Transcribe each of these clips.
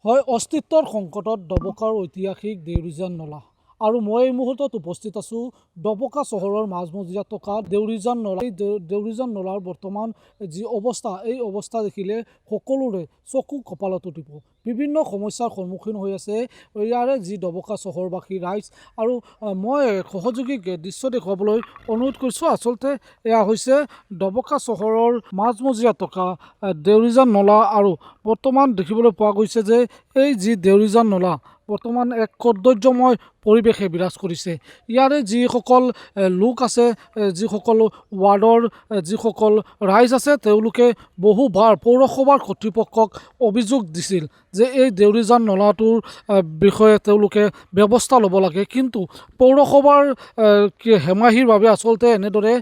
হয় অস্তিত্বৰ সংকটত ডবকাৰ ঐতিহাসিক দেউৰিজান নলা আৰু মই এই মুহূৰ্তত উপস্থিত আছোঁ ডবকা চহৰৰ মাজমজিয়াত থকা দেউৰিজান নলা। এই দেউৰিজান নলাৰ বৰ্তমান যি অৱস্থা, এই অৱস্থা দেখিলে সকলোৰে চকু কপালত উঠিব। বিভিন্ন সমস্যাৰ সন্মুখীন হৈ আছে ইয়াৰে যি ডবকা চহৰবাসী ৰাইজ। আৰু মই সহযোগীক দৃশ্য দেখুৱাবলৈ অনুৰোধ কৰিছোঁ। আচলতে এয়া হৈছে ডবকা চহৰৰ মাজমজিয়াত থকা দেউৰিজান নলা। আৰু বৰ্তমান দেখিবলৈ পোৱা গৈছে যে এই যি দেউৰিজান নলা বৰ্তমান এক কদৰ্যময় পৰিৱেশে বিৰাজ কৰিছে। ইয়াৰে যিসকল লোক আছে, যিসকল ৱাৰ্ডৰ যিসকল ৰাইজ আছে, তেওঁলোকে বহুবাৰ পৌৰসভাৰ কৰ্তৃপক্ষক অভিযোগ দিছিল যে এই দেউৰিজান নলাটোৰ বিষয়ে তেওঁলোকে ব্যৱস্থা ল'ব লাগে। কিন্তু পৌৰসভাৰ হেমাহিৰ বাবে আচলতে এনেদৰে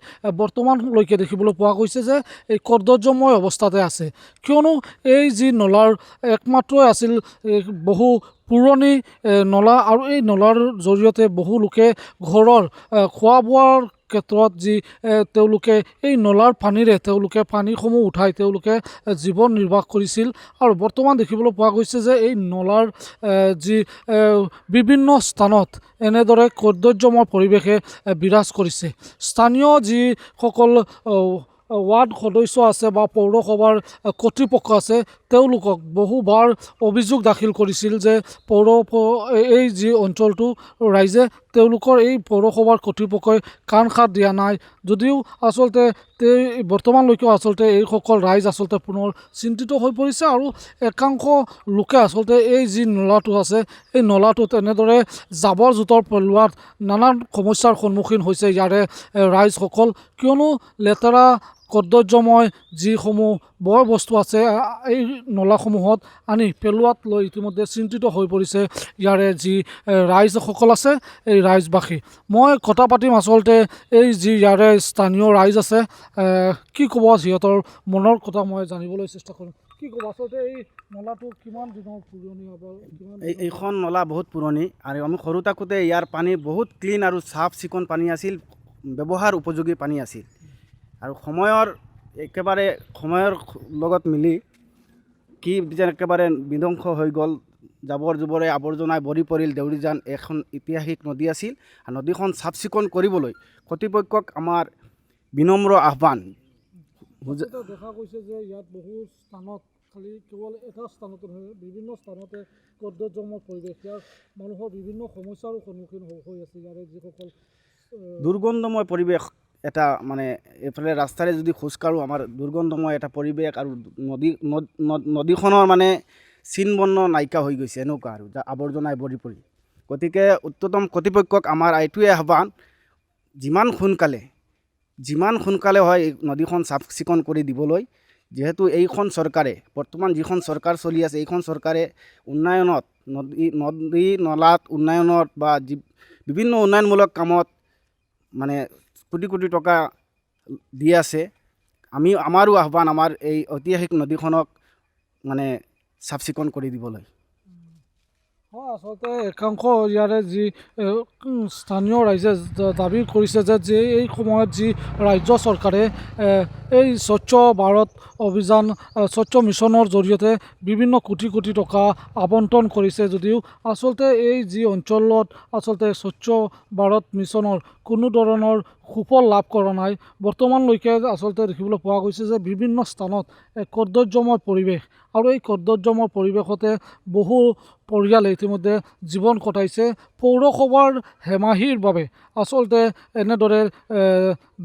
বৰ্তমানলৈকে দেখিবলৈ পোৱা গৈছে যে এই কদৰ্যময় অৱস্থাতে আছে। কিয়নো এই যি নলাৰ একমাত্ৰ আছিল বহু পুৰণি নলা, আৰু এই নলাৰ জৰিয়তে বহু লোকে ঘৰৰ খোৱা বোৱাৰ ক্ষেত্ৰত যি তেওঁলোকে এই নলাৰ পানীৰে তেওঁলোকে পানীসমূহ উঠাই তেওঁলোকে জীৱন নিৰ্বাহ কৰিছিল। আৰু বৰ্তমান দেখিবলৈ পোৱা গৈছে যে এই নলাৰ যি বিভিন্ন স্থানত এনেদৰে কদৰ্যময় পৰিৱেশে বিৰাজ কৰিছে। স্থানীয় যিসকল ৱাৰ্ড সদস্য আছে বা পৌৰসভাৰ কৰ্তৃপক্ষ আছে, তেওঁলোকক বহুবাৰ অভিযোগ দাখিল কৰিছিল যে এই যি অঞ্চলটো ৰাইজে তেওঁলোকৰ এই পৌৰসভাৰ কৰ্তৃপক্ষই কাণ সাৰ দিয়া নাই। যদিও আচলতে বৰ্তমানলৈকেও আচলতে এইসকল ৰাইজ আচলতে পুনৰ চিন্তিত হৈ পৰিছে। আৰু একাংশ লোকে আচলতে এই যি নলাটো আছে, এই নলাটোত এনেদৰে জাবৰ জোঁথৰ পেলোৱাত নানান সমস্যাৰ সন্মুখীন হৈছে ইয়াৰে ৰাইজসকল। কিয়নো লেতেৰা কদৰ্যময় যিসমূহ বয় বস্তু আছে এই নলাসমূহত আনি পেলোৱাত লৈ ইতিমধ্যে চিন্তিত হৈ পৰিছে ইয়াৰে যি ৰাইজসকল আছে, এই ৰাইজবাসী। মই কথা পাতিম আচলতে এই যি ইয়াৰে স্থানীয় ৰাইজ আছে, কি ক'ব সিহঁতৰ মনৰ কথা মই জানিবলৈ চেষ্টা কৰিম। কি ক'ব আচলতে এই নলাটো কিমান দিনৰ পুৰণি হ'ব? এইখন নলা বহুত পুৰণি, আৰু আমি সৰু থাকোঁতে ইয়াৰ পানী বহুত ক্লিন আৰু চাফ চিকুণ পানী আছিল, ব্যৱহাৰ উপযোগী পানী আছিল। আৰু সময়ৰ লগত মিলি যেন একেবাৰে বিধ্বংস হৈ গ'ল। জাবৰ জোঁথৰে আৱৰ্জনাই ভৰি পৰিল। দেউৰিজান এখন ঐতিহাসিক নদী আছিল, আৰু নদীখন চাফ চিকুণ কৰিবলৈ কৰ্তৃপক্ষক আমাৰ বিনম্ৰ আহ্বান। দেখা গৈছে যে ইয়াত বহু স্থানত খালি কেৱল এটা স্থানতে নহয়, বিভিন্ন স্থানতে কদৰ্যময় পৰিৱেশ, ইয়াৰ মানুহৰ বিভিন্ন সমস্যাৰো সন্মুখীন হৈ আছে। ইয়াৰে যিসকল দুৰ্গন্ধময় পৰিৱেশ এটা, মানে এইফালে ৰাস্তাৰে যদি খোজকাঢ়োঁ আমাৰ দুৰ্গন্ধময় এটা পৰিৱেশ, আৰু নদীখনৰ মানে চিন বৰ্ণ নাইকিয়া হৈ গৈছে এনেকুৱা, আৰু আৱৰ্জনাই ভৰি পৰি। গতিকে উচ্চতম কৰ্তৃপক্ষক আমাৰ এইটোৱে আহ্বান, যিমান সোনকালে হয় এই নদীখন চাফ চিকুণ কৰি দিবলৈ। যিহেতু এইখন চৰকাৰে, বৰ্তমান যিখন চৰকাৰ চলি আছে, এইখন চৰকাৰে উন্নয়নত, নদী নলাত উন্নয়নত বা বিভিন্ন উন্নয়নমূলক কামত মানে কোটি কোটি টকা দি আছে। আমাৰো আহ্বান, আমাৰ এই ঐতিহাসিক নদীখনক মানে চাফ চিকুণ কৰি দিবলৈ। হয়, আচলতে একাংশ ইয়াৰে যি স্থানীয় ৰাইজে দাবী কৰিছে যে এই সময়ত যি ৰাজ্য চৰকাৰে এই স্বচ্ছ ভাৰত অভিযান, স্বচ্ছ মিছনৰ জৰিয়তে বিভিন্ন কোটি কোটি টকা আবণ্টন কৰিছে, যদিও আচলতে এই যি অঞ্চলত আচলতে স্বচ্ছ ভাৰত মিছনৰ কোনো ধৰণৰ সুফল লাভ কৰা নাই। বৰ্তমানলৈকে আচলতে দেখিবলৈ পোৱা গৈছে যে বিভিন্ন স্থানত এক কদৰ্যময় পৰিৱেশ, আৰু এই কদৰ্যময় পৰিৱেশতে বহু পৰিয়ালে ইতিমধ্যে জীৱন কটাইছে। পৌৰসভাৰ হেমাহিৰ বাবে আচলতে এনেদৰে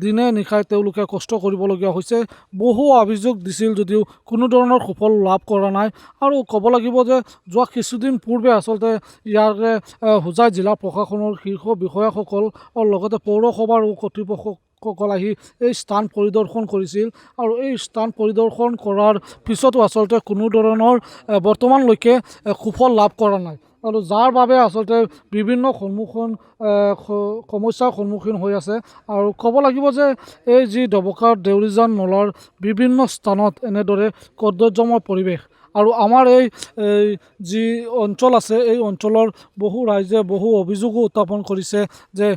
দিনে নিশাই তেওঁলোকে কষ্ট কৰিবলগীয়া হৈছে। বহু অভিযোগ দিছিল যদিও কোনো ধৰণৰ সুফল লাভ কৰা নাই। আৰু ক'ব লাগিব যে যোৱা কিছুদিন পূৰ্বে আচলতে ইয়াৰে হোজাই জিলা প্ৰশাসনৰ শীৰ্ষ বিষয়াসকল লগতে পৌৰসভাৰ কৰ্তৃপক্ষসকল আহি এই স্থান পৰিদৰ্শন কৰিছিল। আৰু এই স্থান পৰিদৰ্শন কৰাৰ পিছতো আচলতে কোনো ধৰণৰ বৰ্তমানলৈকে সুফল লাভ কৰা নাই, আৰু যাৰ বাবে আচলতে বিভিন্ন সমস্যাৰ সন্মুখীন হৈ আছে। আৰু ক'ব লাগিব যে এই যি ডবকাৰ দেউৰিজান নলাৰ বিভিন্ন স্থানত এনেদৰে কদৰ্যময় পৰিৱেশ, আৰু আমাৰ এই যি অঞ্চল আছে এই অঞ্চলৰ বহু ৰাইজে বহু অভিযোগো উত্থাপন কৰিছে যে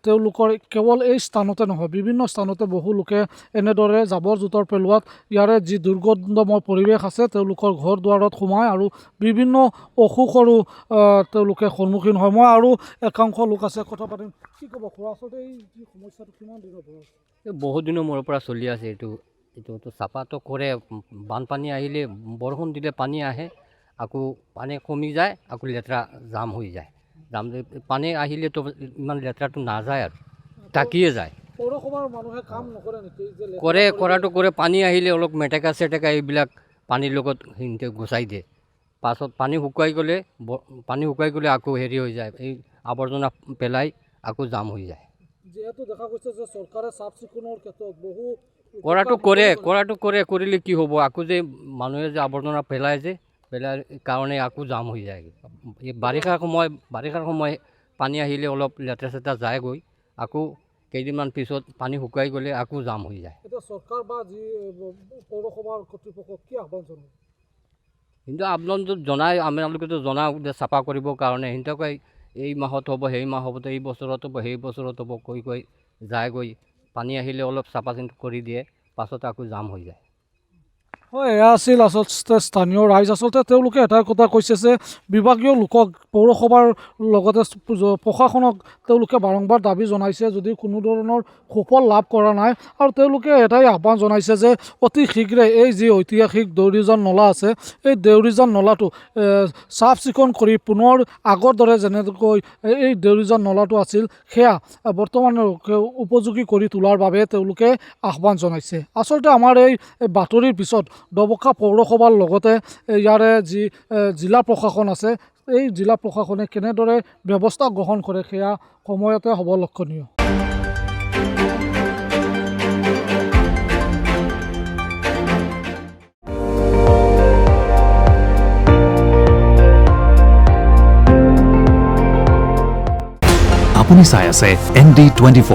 তেওঁলোকৰ কেৱল এই স্থানতে নহয় বিভিন্ন স্থানতে বহু লোকে এনেদৰে জাবৰ জোঁথৰ পেলোৱাত ইয়াৰে যি দুৰ্গন্ধময় পৰিৱেশ আছে তেওঁলোকৰ ঘৰ দুৱাৰত সোমায় আৰু বিভিন্ন অসুখৰো তেওঁলোকে সন্মুখীন হয়। মই আৰু একাংশ লোক আছে কথা পাতিম। কি ক'ব খুৰা, আচলতে এই যি সমস্যাটো কিমান দিনৰ পৰা আছে? বহুত দিনৰ মূৰৰ পৰা চলি আছে এইটো চাফাটো কৰে। বানপানী আহিলে বৰষুণ দিলে পানী আহে, আকৌ পানী কমি যায়, আকৌ লেতেৰা জাম হৈ যায়। পানী আহিলেতো ইমান লেতেৰাটো নাযায় আৰু থাকিয়ে যায়। পৌৰসভাৰ মানুহে কাম নকৰে নেকি? কৰাটো কৰে। পানী আহিলে অলপ মেটেকা চেটেকা এইবিলাক পানীৰ লগত সিহঁতে গুচাই দিয়ে। পাছত পানী শুকাই গ'লে আকৌ হেৰি হৈ যায়, এই আৱৰ্জনা পেলাই আকৌ জাম হৈ যায়। যিহেতু দেখা গৈছে যে চৰকাৰে চাফ চিকুণৰ ক্ষেত্ৰত বহু কৰাটো কৰে, কৰিলে কি হ'ব, আকৌ যে মানুহে যে আৱৰ্জনা পেলাই কাৰণে আকৌ জাম হৈ যায়। এই বাৰিষাৰ সময় পানী আহিলে অলপ লেতেৰা চেতেৰা যায়গৈ, আকৌ কেইদিনমান পিছত পানী শুকাই গ'লে আকৌ জাম হৈ যায়। এতিয়া চৰকাৰ বা যি পৌৰসভাৰ কৰ্তৃপক্ষক কি আহ্বান জনায়? কিন্তু আপোনালোকে আমালোকেতো জনাওঁ যে চাফা কৰিবৰ কাৰণে। সিহঁতকে এই মাহত হ'ব, সেই মাহ হ'ব, এই বছৰত হ'ব, সেই বছৰত হ'ব কৈ যায়গৈ। পানী আহিলে অলপ চাফা চিকুণ কৰি দিয়ে, পাছত আকৌ জাম হৈ যায়। হয়, এয়া আছিল আচলতে স্থানীয় ৰাইজ। আচলতে তেওঁলোকে এটা কথা কৈছে যে বিভাগীয় লোকক পৌৰসভাৰ লগতে প্ৰশাসনক তেওঁলোকে বাৰম্বাৰ দাবী জনাইছে যদিও কোনো ধৰণৰ সুফল লাভ কৰা নাই। আৰু তেওঁলোকে এটাই আহ্বান জনাইছে যে অতি শীঘ্ৰে এই যি ঐতিহাসিক দেউৰিজান নলা আছে এই দেউৰিজান নলাটো চাফ চিকুণ কৰি পুনৰ আগৰ দৰে যেনেকৈ এই দেউৰিজান নলাটো আছিল সেয়া বৰ্তমান উপযোগী কৰি তোলাৰ বাবে তেওঁলোকে আহ্বান জনাইছে। আচলতে আমাৰ এই বাতৰিৰ পিছত ডবকা পৌৰসভাৰ লগতে ইয়াৰে যি জিলা প্ৰশাসন আছে এই জিলা প্ৰশাসনে কেনেদৰে ব্যৱস্থা গ্ৰহণ কৰে সেয়া সময়তে হ'ব লক্ষণীয়। আপুনি চাই আছে ND24,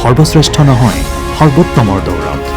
সৰ্বশ্ৰেষ্ঠ নহয় সৰ্বোত্তমৰ দৌৰত।